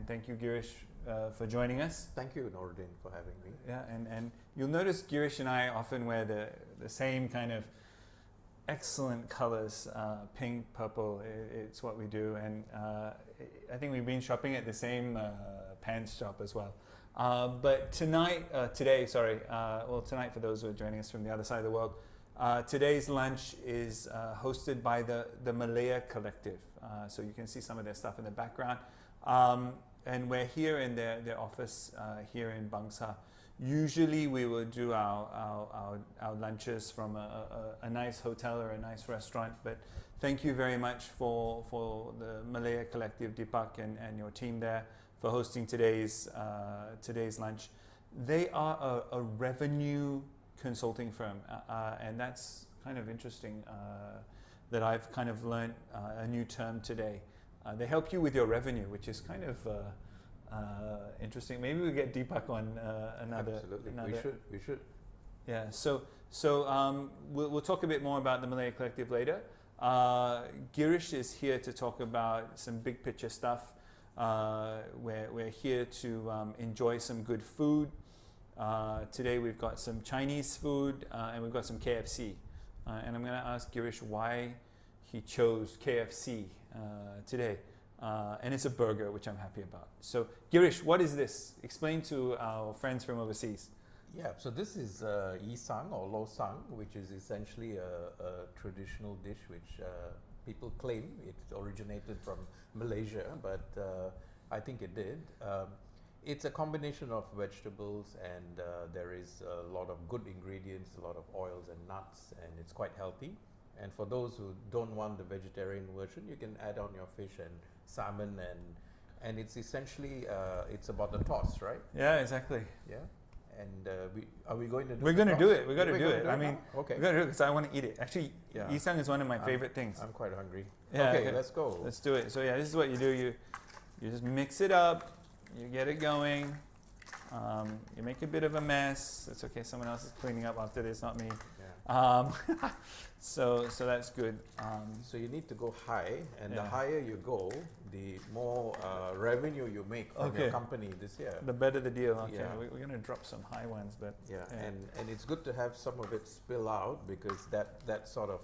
and thank you, Girish, for joining us. Thank you, Nordin, for having me. Yeah, and you'll notice Girish and I often wear the same kind of excellent colors, pink, purple. It's what we do, and I think we've been shopping at the same pants shop as well. But tonight for those who are joining us from the other side of the world, today's lunch is hosted by the Malaya Collective. So you can see some of their stuff in the background. And we're here in their office here in Bangsa. Usually we will do our lunches from a nice hotel or a nice restaurant, but thank you very much for the Malaya Collective, Deepak, and your team there for hosting today's lunch. They are a revenue consulting firm, and that's kind of interesting that I've kind of learned a new term today. They help you with your revenue, which is kind of interesting. Maybe we'll get Deepak on another. Absolutely, we should. Yeah. So we'll talk a bit more about the Malaya Collective later. Girish is here to talk about some big picture stuff. We're here to enjoy some good food. Today we've got some Chinese food and we've got some KFC. And I'm going to ask Girish why he chose KFC today. And it's a burger, which I'm happy about. So Girish, what is this? Explain to our friends from overseas. Yeah, so this is Isang or Lo Sang, which is essentially a traditional dish which people claim it originated from Malaysia, but I think it did. It's a combination of vegetables, and there is a lot of good ingredients, a lot of oils and nuts, and it's quite healthy. And for those who don't want the vegetarian version, you can add on your fish and salmon, and it's essentially it's about the toss, right? Yeah, exactly. Yeah. And are we going to do We're going to do it. We're going to do it. I mean, okay. We're going to do it because I want to eat it. Actually, yeah. Isang is one of my favorite things. I'm quite hungry. Yeah, okay, let's go. Let's do it. So yeah, this is what you do. You just mix it up. You get it going. You make a bit of a mess. It's okay. Someone else is cleaning up after this, not me. Yeah. So that's good. So you need to go high, and yeah. the higher you go, the more revenue you make from your company this year. The better the deal. Okay, yeah. we're going to drop some high ones, but yeah. And it's good to have some of it spill out, because that sort of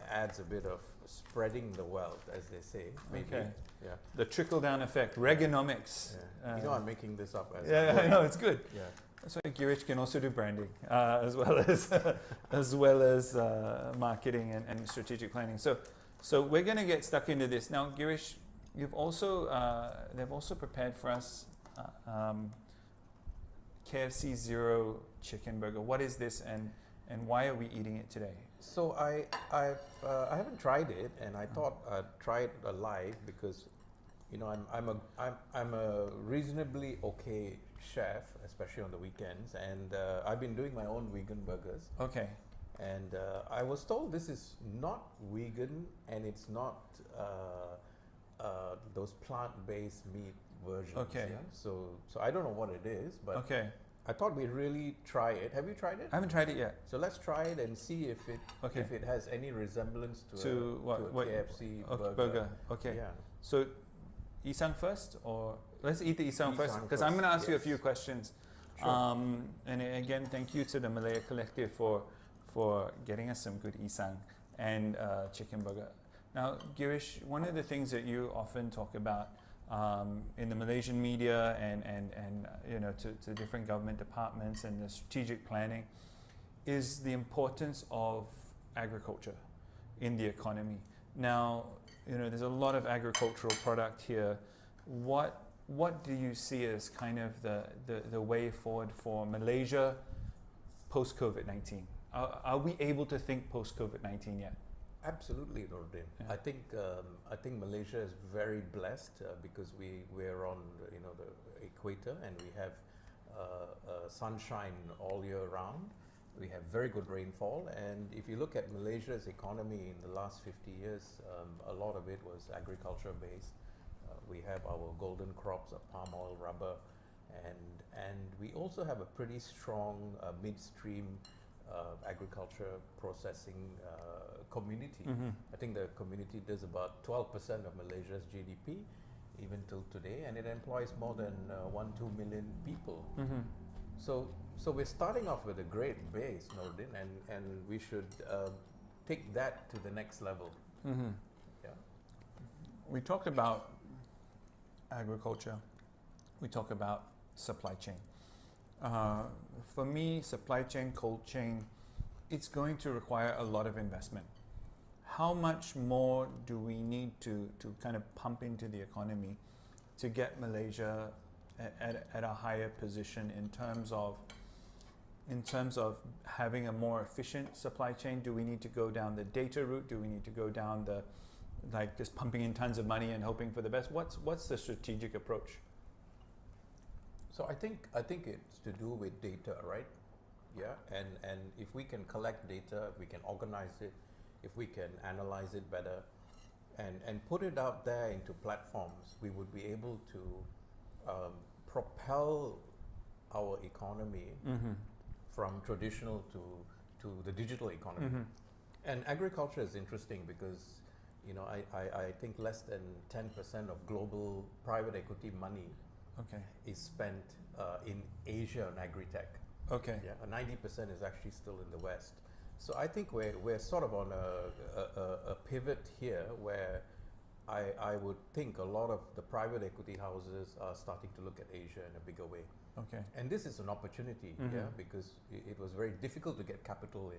adds a bit of spreading the wealth, as they say. Maybe. Okay. Yeah. The trickle down effect, Reaganomics. Yeah. I'm making this up. I know, it's good. Yeah. That's why Girish can also do branding as well as marketing and strategic planning. So we're going to get stuck into this now. Girish, they've also prepared for us KFC Zero Chicken Burger. What is this, and why are we eating it today? So I haven't tried it, and I thought I'd try it live, because I'm a reasonably okay chef, especially on the weekends, and I've been doing my own vegan burgers. Okay. And I was told this is not vegan, and it's not those plant-based meat versions. Okay. Yeah? So I don't know what it is, but okay. I thought we'd really try it. Have you tried it? I haven't tried it yet. So let's try it and see if it has any resemblance to a KFC burger. Okay. Yeah. So Isang first, or let's eat the Isang first, because I'm going to ask you a few questions. Sure. And again, thank you to the Malaya Collective for getting us some good Isang and chicken burger. Now, Girish, one of the things that you often talk about in the Malaysian media and to different government departments and the strategic planning is the importance of agriculture in the economy. Now, there's a lot of agricultural product here. What do you see as kind of the way forward for Malaysia post COVID-19? Are we able to think post COVID-19 yet? Absolutely, Nordin. Yeah. I think Malaysia is very blessed because we're on the equator, and we have sunshine all year round. We have very good rainfall, and if you look at Malaysia's economy in the last 50 years, a lot of it was agriculture based. We have our golden crops of palm oil, rubber, and we also have a pretty strong midstream agriculture processing community. Mm-hmm. I think the community does about 12% of Malaysia's GDP. even till today, and it employs more than 1-2 million people. So we're starting off with a great base, Nordin, and we should take that to the next level. Yeah. We talked about agriculture. We talk about supply chain. For me, supply chain, cold chain, it's going to require a lot of investment. How much more do we need to kind of pump into the economy to get Malaysia at a higher position in terms of having a more efficient supply chain? Do we need to go down the data route? Do we need to go down the just pumping in tons of money and hoping for the best? What's the strategic approach? So I think it's to do with data, right? Yeah, and if we can collect data, if we can organize it, if we can analyze it better, and put it out there into platforms, we would be able to propel our economy from traditional to the digital economy. And agriculture is interesting because, you know, I think less than 10% of global private equity money is spent in Asia on agri-tech. Yeah, 90% is actually still in the West. So I think we're sort of on a pivot here where I would think a lot of the private equity houses are starting to look at Asia in a bigger way. And this is an opportunity, because it was very difficult to get capital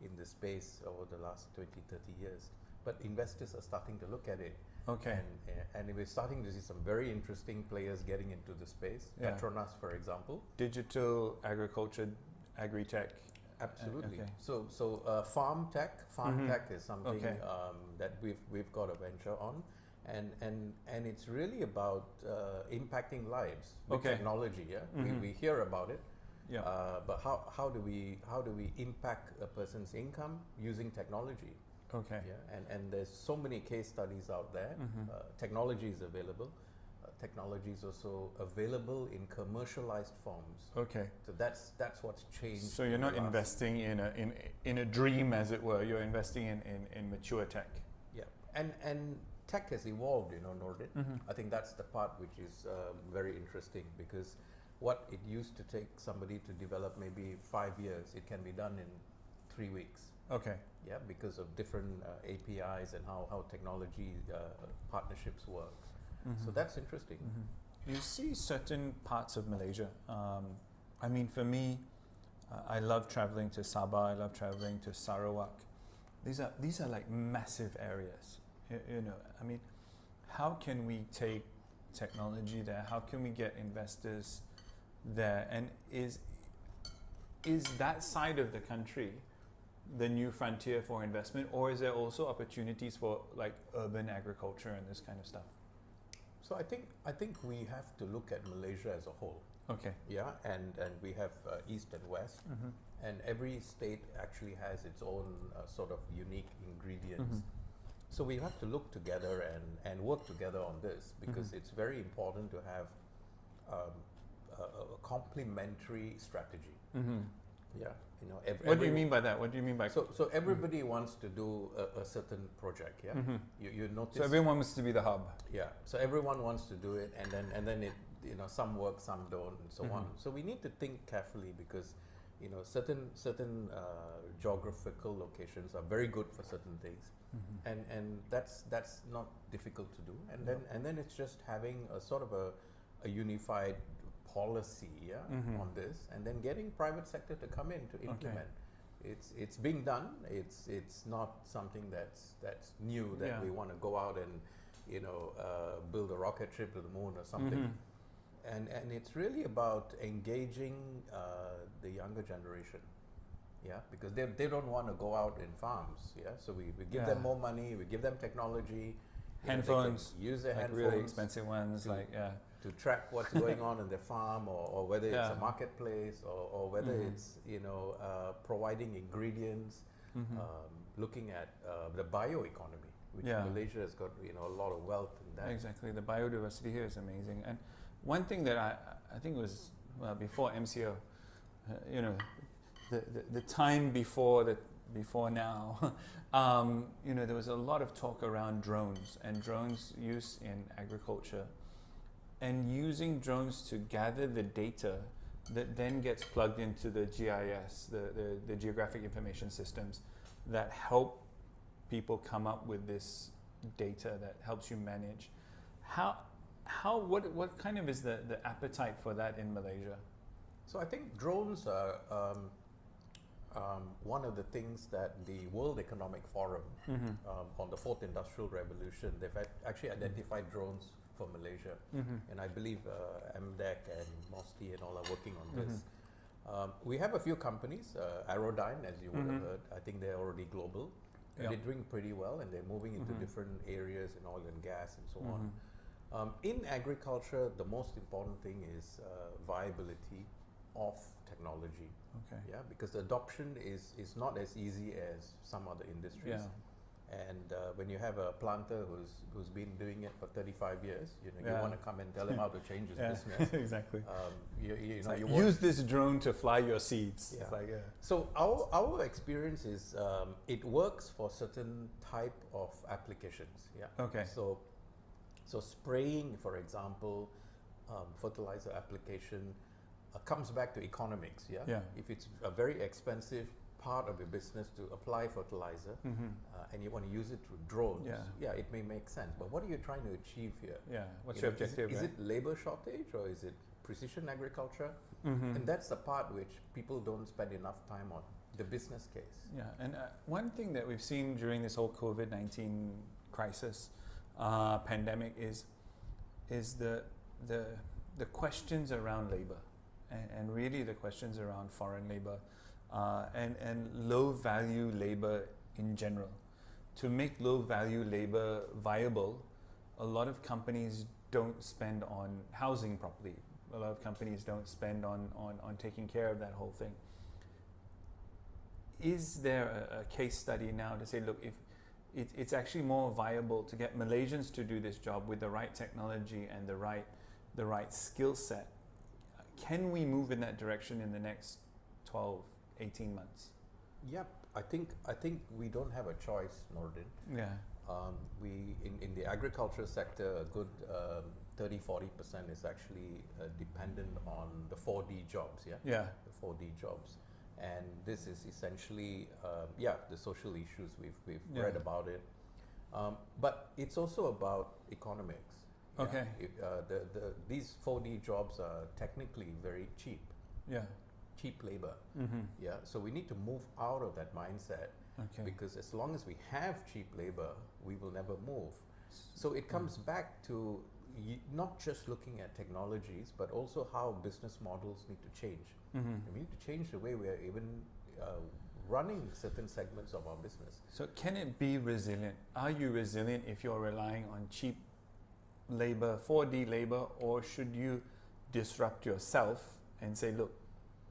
in the space over the last 20, 30 years. But investors are starting to look at it. And we're starting to see some very interesting players getting into the space. Petronas, for example. Digital agriculture, agri-tech. Absolutely. So farm tech is something that we've got a venture on, and it's really about impacting lives with technology. We hear about it. But how do we impact a person's income using technology? And there's so many case studies out there. Technology is available. Technology is also available in commercialized forms. So that's what's changed. So you're not investing in a dream, as it were. You're investing in mature tech. Yeah, and tech has evolved, you know, Nordin. I think that's the part which is very interesting, because what it used to take somebody to develop maybe 5 years, it can be done in 3 weeks. Yeah, because of different APIs and how technology partnerships work. So that's interesting. You see certain parts of Malaysia. I mean, for me, I love traveling to Sabah. I love traveling to Sarawak. These are like massive areas. You know, I mean, how can we take technology there? How can we get investors there? And is that side of the country the new frontier for investment, or is there also opportunities for like urban agriculture and this kind of stuff? So I think we have to look at Malaysia as a whole. Yeah, and we have East and West, and every state actually has its own sort of unique ingredients. So we have to look together and work together on this, because it's very important to have a complementary strategy. Yeah, you know. What do you mean by that? What do you mean by? So everybody wants to do a certain project. Yeah, you notice. So everyone wants to be the hub. Yeah. So everyone wants to do it, and then it, you know, some work, some don't, and so on. So we need to think carefully, because, you know, certain geographical locations are very good for certain things, and that's not difficult to do. And then it's just having a sort of a unified policy on this, and then getting private sector to come in to implement. It's being done. It's not something that's new that we want to go out and, you know, build a rocket ship to the moon or something. And it's really about engaging the younger generation. Yeah, because they don't want to go out in farms. Yeah, so we give them more money, we give them technology, handphones, use their like handphones, really expensive ones, to track what's going on in their farm, or whether it's a marketplace, or whether it's, you know, providing ingredients, looking at the bioeconomy, which Malaysia has got, you know, a lot of wealth in that. Exactly, the biodiversity here is amazing. And one thing that I think was before MCO, you know, the time before now, you know, there was a lot of talk around drones and drones use in agriculture. and using drones to gather the data that then gets plugged into the GIS, the Geographic Information Systems, that help people come up with this data that helps you manage. What kind of is the appetite for that in Malaysia? So I think drones are one of the things that the World Economic Forum on the Fourth Industrial Revolution, they've actually identified drones for Malaysia, and I believe MDEC and MOSTI and all are working on this. We have a few companies, Aerodyne, as you would have heard. I think they're already global. And they're doing pretty well, and they're moving into different areas in oil and gas and so on. In agriculture, the most important thing is viability of technology. Okay. Yeah, because the adoption is not as easy as some other industries. Yeah. And when you have a planter who's been doing it for 35 years, you want to come and tell him how to change his business. Exactly. You use this drone to fly your seeds. Yeah. It's like, So our experience is it works for certain type of applications. Yeah. Okay. So spraying, for example, fertilizer application comes back to economics. Yeah. Yeah. If it's a very expensive part of your business to apply fertilizer and you want to use it through drones, it may make sense. But what are you trying to achieve here? Yeah, what's your objective? Is it labor shortage or is it precision agriculture? And that's the part which people don't spend enough time on, the business case. Yeah, and one thing that we've seen during this whole COVID-19 crisis, pandemic, is the questions around labor, and really the questions around foreign labor. And low value labor in general. To make low value labor viable, a lot of companies don't spend on housing properly. A lot of companies don't spend on taking care of that whole thing. Is there a case study now to say, look, if it's actually more viable to get Malaysians to do this job with the right technology and the right skill set, can we move in that direction in the next 12, 18 months? Yep, I think we don't have a choice, Nordin. Yeah. We in the agriculture sector, a good 30-40% is actually dependent on the 4D jobs. Yeah. Yeah. The 4D jobs, and this is essentially the social issues we've read about it, but it's also about economics. Okay. These 4D jobs are technically very cheap. Yeah. Cheap labor. Yeah, so we need to move out of that mindset, because as long as we have cheap labor, we will never move. So it comes back to not just looking at technologies, but also how business models need to change. And we need to change the way we are even running certain segments of our business. So can it be resilient? Are you resilient if you're relying on cheap labor, 4D labor, or should you disrupt yourself and say, look,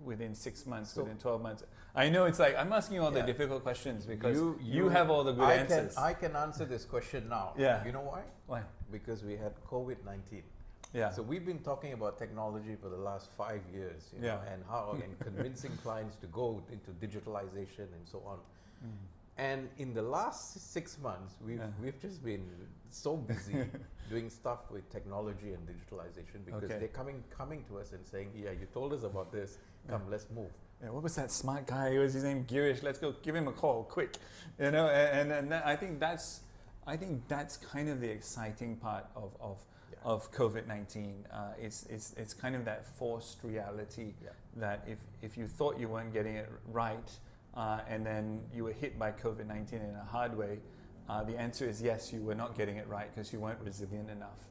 within 6 months, within 12 months? I know it's like, I'm asking you all the difficult questions because you have all the good answers. I can answer this question now. Yeah. You know why? Why? Because we had COVID-19. Yeah. So we've been talking about technology for the last 5 years, and convincing clients to go into digitalization and so on. And in the last 6 months, we've just been so busy doing stuff with technology and digitalization, because they're coming to us and saying, yeah, you told us about this, come, let's move. Yeah, what was that smart guy? What was his name? Girish. Let's go give him a call, quick. And I think that's kind of the exciting part of COVID-19. It's kind of that forced reality that if you thought you weren't getting it right, and then you were hit by COVID-19 in a hard way, the answer is yes, you were not getting it right because you weren't resilient enough,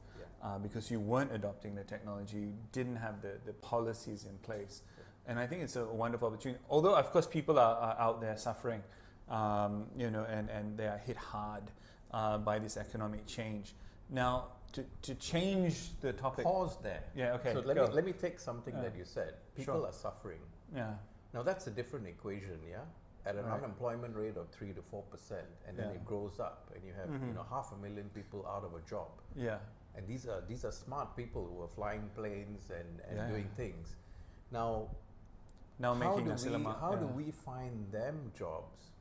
because you weren't adopting the technology, you didn't have the policies in place. And I think it's a wonderful opportunity. Although, of course, people are out there suffering, and they are hit hard by this economic change. Now, to change the topic... Pause there. Yeah, okay. So let me take something that you said. People are suffering. Yeah. Now that's a different equation, yeah? At an unemployment rate of 3 to 4%, and then it grows up, and you have 500,000 people out of a job. Yeah. And these are smart people who are flying planes and doing things. Now how do we find them jobs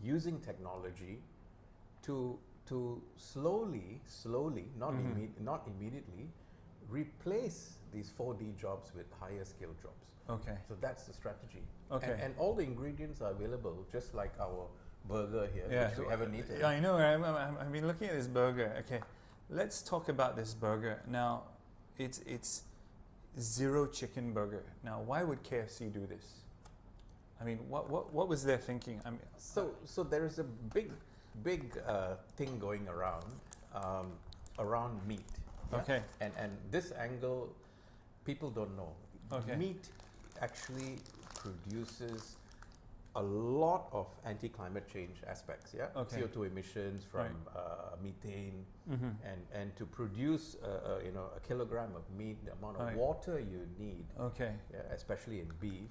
using technology to slowly, not immediately, replace these 4D jobs with higher skill jobs. Okay. So that's the strategy. Okay. And all the ingredients are available, just like our burger here, which we haven't eaten. Yeah, I know. I've been looking at this burger. Okay, let's talk about this burger. Now, it's zero chicken burger. Now, why would KFC do this? I mean, what was their thinking? I mean, so there is a big thing going around meat. Yeah? Okay. And this angle, people don't know. Okay. Meat actually produces a lot of anti-climate change aspects. Yeah. Okay. CO2 emissions from methane, and to produce a kilogram of meat, the amount of water you need, especially in beef,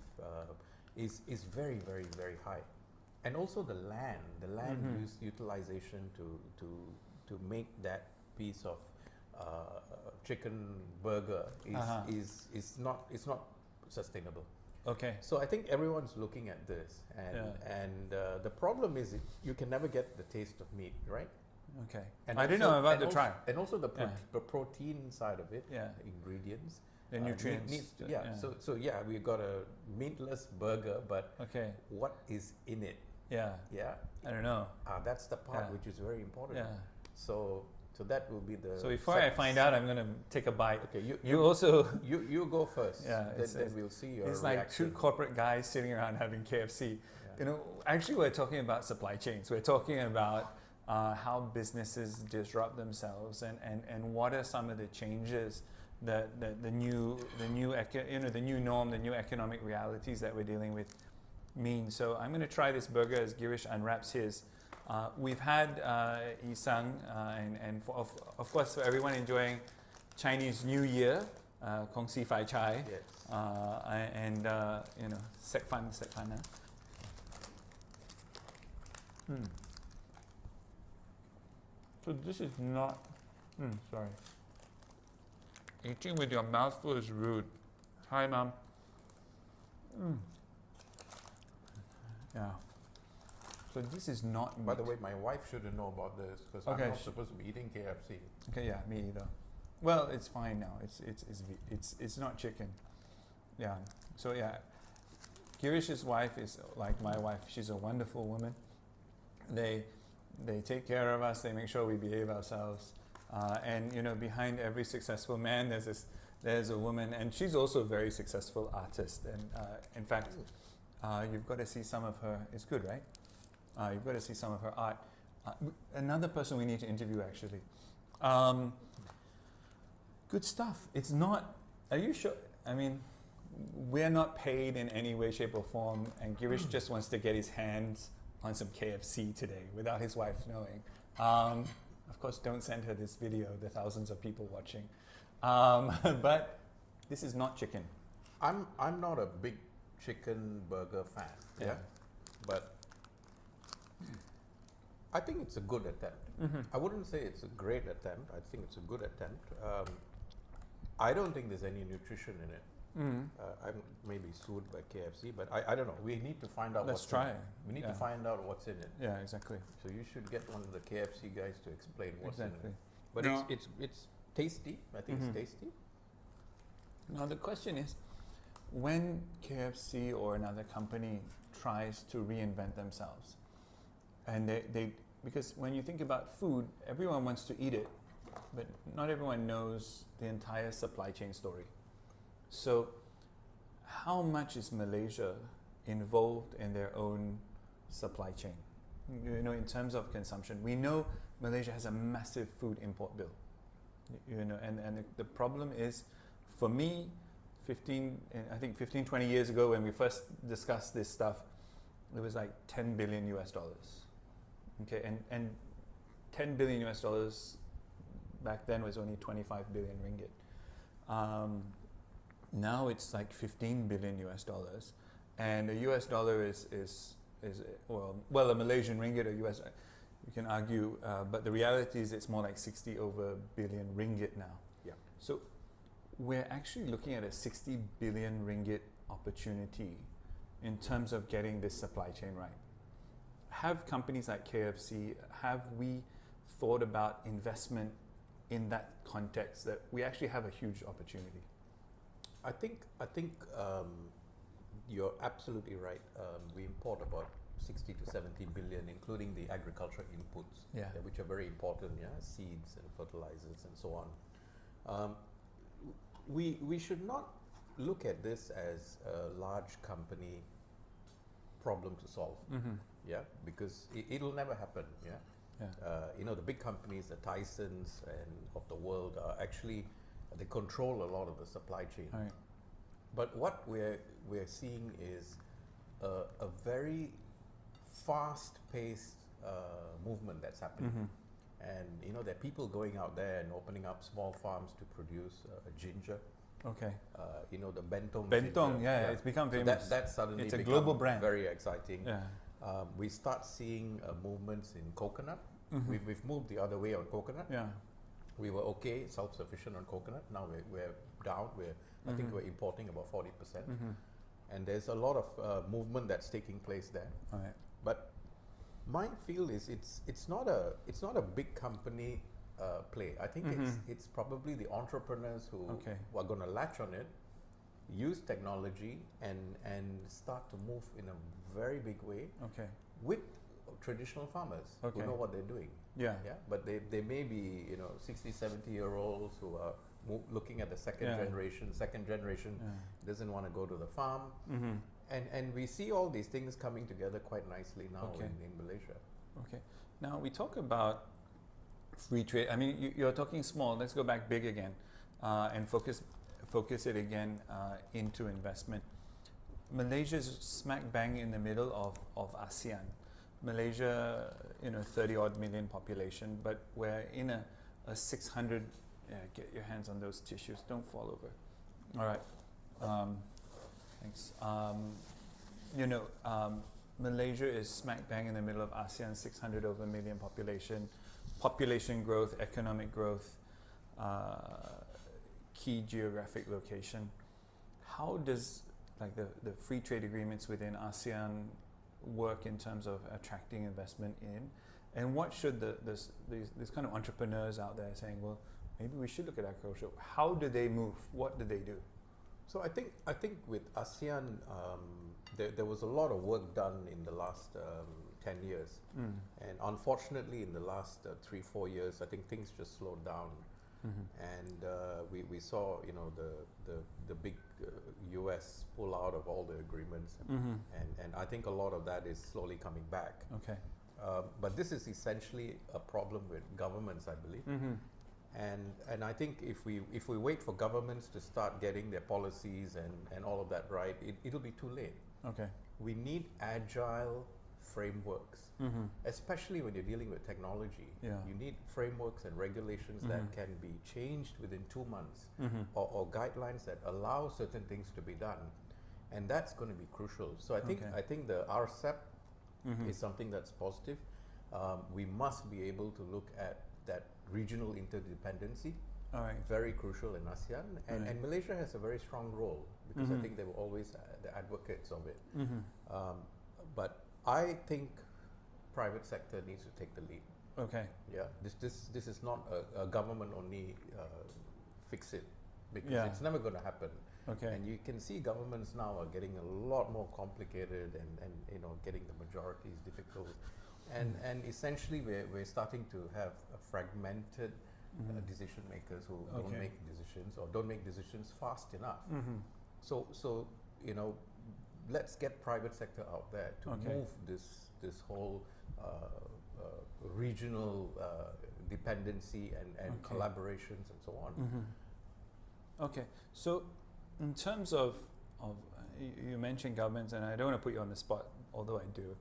is very, very, very high. And also the land utilization to make that piece of chicken burger is not sustainable. Okay. So I think everyone's looking at this, and the problem is you can never get the taste of meat, right? Okay. And I didn't know about the also, try. and also the protein side of it, the ingredients, the nutrients. So we've got a meatless burger, but what is in it? Yeah. I don't know. That's the part which is very important. Yeah. So that will be the. So before I find out, I'm gonna take a bite. Okay, you also. You go first. Yeah. Then we'll see your It's reaction. like two corporate guys sitting around having KFC. Yeah. You know, actually, we're talking about supply chains. We're talking about how businesses disrupt themselves, and what are some of the changes that the new norm, the new economic realities that we're dealing with mean. So I'm going to try this burger as Girish unwraps his. We've had Isang, and of course for everyone enjoying Chinese New Year, Kong Si Fai Chai, and Sek Fan. So this is not. Sorry. Eating with your mouth full is rude. Hi, Mom. Yeah. So this is not meat. By the way, my wife shouldn't know about this because I'm not supposed to be eating KFC. Okay, yeah, me either. Well, it's fine now. It's not chicken. Yeah. So yeah, Girish's wife is like my wife. She's a wonderful woman. They take care of us. They make sure we behave ourselves. And behind every successful man, there's a woman, and she's also a very successful artist. And in fact, you've got to see some of her. It's good, right? You've got to see some of her art. Another person we need to interview, actually. Good stuff. It's not. Are you sure? I mean, we're not paid in any way, shape, or form, and Girish just wants to get his hands on some KFC today without his wife knowing. Of course, don't send her this video, the thousands of people watching. But this is not chicken. I'm not a big chicken burger fan. Yeah. But I think it's a good attempt. I wouldn't say it's a great attempt. I think it's a good attempt. I don't think there's any nutrition in it. I may be sued by KFC, but I don't know. We need to find out what's in it. We need to find out what's in it. Yeah, exactly. So you should get one of the KFC guys to explain what's in it. But No. it's tasty. I think it's tasty. Now the question is, when KFC or another company tries to reinvent themselves, and they because when you think about food, everyone wants to eat it, but not everyone knows the entire supply chain story. So how much is Malaysia involved in their own supply chain? In terms of consumption, we know Malaysia has a massive food import bill. And the problem is, for me, 15, 20 years ago when we first discussed this stuff, it was like $10 billion US. Okay, and $10 billion US back then was only 25 billion ringgit. Now it's like 15 billion US dollars, and the US dollar is well a Malaysian ringgit or US, you can argue, but the reality is it's more like 60 over billion ringgit now. Yeah. So we're actually looking at a 60 billion ringgit opportunity in terms of getting this supply chain right. Have companies like KFC, have we thought about investment in that context that we actually have a huge opportunity? I think you're absolutely right. We import about 60 to 70 billion, including the agricultural inputs, which are very important, seeds and fertilizers and so on. We should not look at this as a large company problem to solve, because it'll never happen, the big companies, the Tysons and of the world, are actually, they control a lot of the supply chain. Right. But what we're seeing is a very fast-paced movement that's happening. And there are people going out there and opening up small farms to produce ginger. Okay. The Bentong. Bentong, ginger. It's become So famous. that suddenly it's a become global brand. Very exciting. Yeah. We start seeing movements in coconut. We've moved the other way on coconut. Yeah. We were okay, self-sufficient on coconut. Now we're down. I think we're importing about 40%. And there's a lot of movement that's taking place there. Right. But my feel is it's not a big company play. I think it's probably the entrepreneurs who are going to latch on it, use technology, and start to move in a very big way with traditional farmers who know what they're doing. Yeah. But they may be 60, 70-year-olds who are looking at the second generation. Second generation doesn't want to go to the farm. And we see all these things coming together quite nicely now in Malaysia. Okay. Now we talk about free trade. I mean, you're talking small. Let's go back big again, and focus it again into investment. Malaysia's smack bang in the middle of ASEAN. Malaysia, 30 odd million population, but we're in a 600. Get your hands on those tissues. Don't fall over. All right. Thanks. Malaysia is smack bang in the middle of ASEAN, 600 over million population growth, economic growth, key geographic location. How does the free trade agreements within ASEAN work in terms of attracting investment in? And what should these kind of entrepreneurs out there saying, well, maybe we should look at agriculture. How do they move? What do they do? So I think with ASEAN, there was a lot of work done in the last 10 years. And unfortunately, in the last 3-4 years, I think things just slowed down. And we saw, the big US pull out of all the agreements. And I think a lot of that is slowly coming back. Okay. But this is essentially a problem with governments, I believe. And I think if we wait for governments to start getting their policies and all of that right, it'll be too late. Okay. We need agile frameworks, especially when you're dealing with technology. You need frameworks and regulations that can be changed within 2 months, or guidelines that allow certain things to be done, and that's going to be crucial. So I think the RCEP is something that's positive. We must be able to look at that regional interdependency. All right. Very crucial in ASEAN, and Malaysia has a very strong role because I think they were always the advocates of it. But I think private sector needs to take the lead. Okay. Yeah. This is not a government only fix it, because it's never going to happen. Okay. And you can see governments now are getting a lot more complicated, and getting the majority is difficult. And essentially we're starting to have a fragmented decision makers who don't make decisions, or don't make decisions fast enough. So let's get private sector out there to move this whole regional dependency and collaborations and so on. Okay, so in terms of you mentioned governments, and I don't want to put you on the spot, although I do.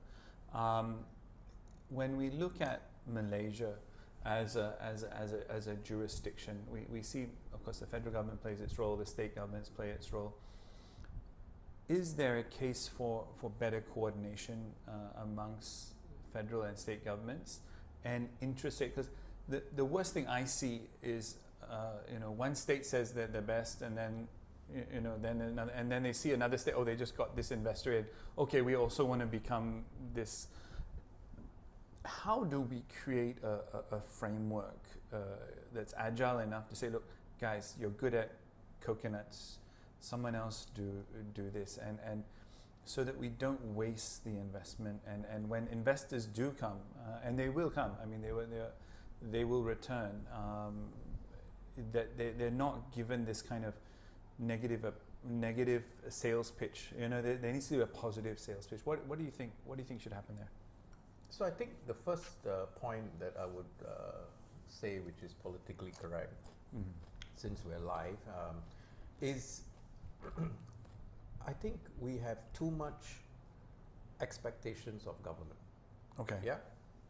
When we look at Malaysia as a jurisdiction, we see, of course, the federal government plays its role, the state governments play its role. Is there a case for better coordination amongst federal and state governments and interstate? Because the worst thing I see is one state says they're the best, and then then another, and then they see another state. Oh, they just got this investor in. Okay, we also want to become this. how do we create a framework that's agile enough to say, look, guys, you're good at coconuts, someone else do this, and so that we don't waste the investment, and when investors do come, and they will come, I mean, they will return, that they're not given this kind of negative sales pitch. You know, there needs to be a positive sales pitch. What do you think? What do you think should happen there? So I think the first point that I would say, which is politically correct, since we're live, is I think we have too much expectations of government. Okay. Yeah.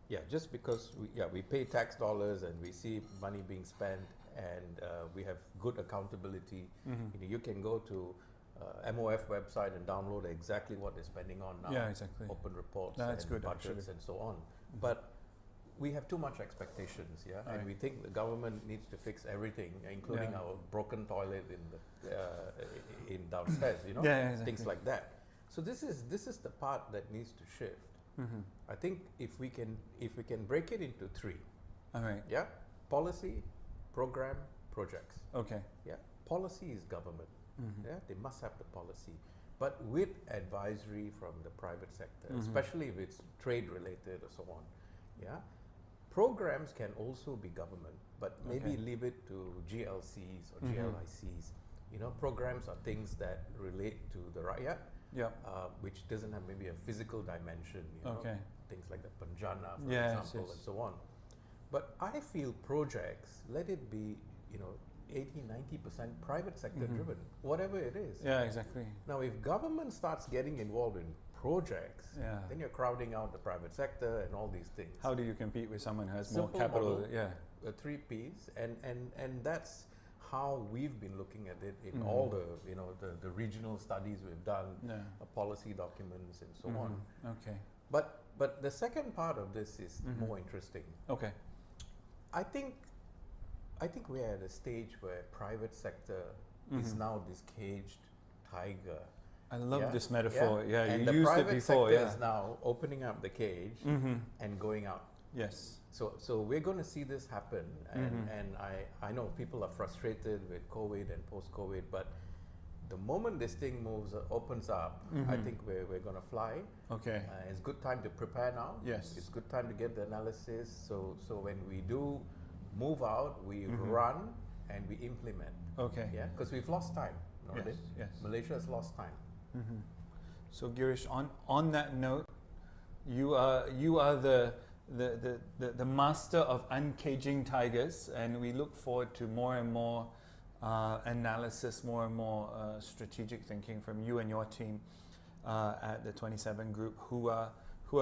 Yeah. Just because we pay tax dollars and we see money being spent, and we have good accountability. You know, you can go to MOF website and download exactly what they're spending on now. Yeah, exactly. Open reports That's and good, budgets actually. and so on. But we have too much expectations, and Right. we think the government needs to fix everything, including our broken toilet in downstairs, you know, exactly. things like that. So this is the part that needs to shift. I think if we can break it into three, All right. yeah, policy, program, projects. Okay. Yeah, policy is government. Yeah, they must have the policy, but with advisory from the private sector, especially if it's trade related or so on. Yeah, programs can also be government, but maybe leave it to GLCs or GLICs. You know, programs are things that relate to the rakyat, which doesn't have maybe a physical dimension. You know, things like the Panjana, for example, and so on. But I feel projects, let it be, you know, 80-90% private sector driven, whatever it is. Yeah, exactly. Now, if government starts getting involved in projects, then you're crowding out the private sector and all these things. How do you compete with someone who has Simple more capital? Model, the 3 Ps, and that's how we've been looking at it in all the, you know, the regional studies we've done, policy documents and so on. Okay. But the second part of this is more interesting. Okay. I think we're at a stage where private sector is now this caged tiger. I love this metaphor. Yeah, and you the used it private before. sector is now opening up the cage and going out. Yes. So we're going to see this happen, and I know people are frustrated with COVID and post-COVID, but the moment this thing opens up, I think we're going to fly. Okay. It's good time to prepare now. Yes. It's good time to get the analysis. So when we do move out, we run and we implement. Okay. Yeah, because we've lost time. Nordin. Yes. Malaysia has lost time. So Girish, on that note, you are the master of uncaging tigers, and we look forward to more and more analysis, more and more strategic thinking from you and your team at the 27 Group, who are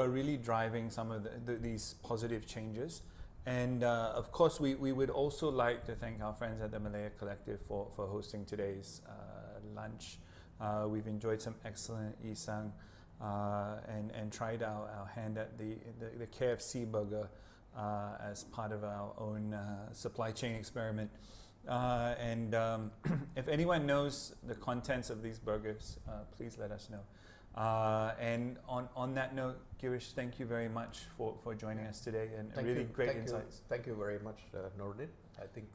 really driving some of these positive changes. And of course, we would also like to thank our friends at the Malaya Collective for hosting today's lunch. We've enjoyed some excellent isang and tried our hand at the KFC burger as part of our own supply chain experiment. And if anyone knows the contents of these burgers, please let us know. And on that note, Girish, thank you very much for joining us today, and really great insights. Thank you very much, Nordin. I think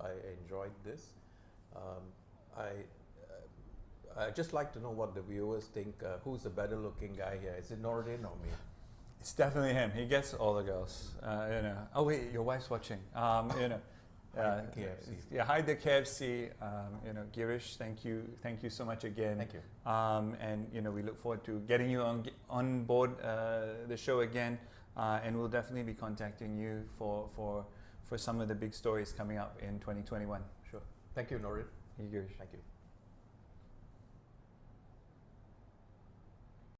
I enjoyed this. I'd just like to know what the viewers think. Who's the better looking guy here? Is it Nordin or me? It's definitely him. He gets all the girls. You know. Oh wait, your wife's watching. You know. Hide the KFC. Yeah, hide the KFC. You know, Girish, thank you so much again. Thank you. And you know, we look forward to getting you on board the show again, and we'll definitely be contacting you for some of the big stories coming up in 2021. Sure. Thank you, Nordin. Thank you, Girish. Thank you.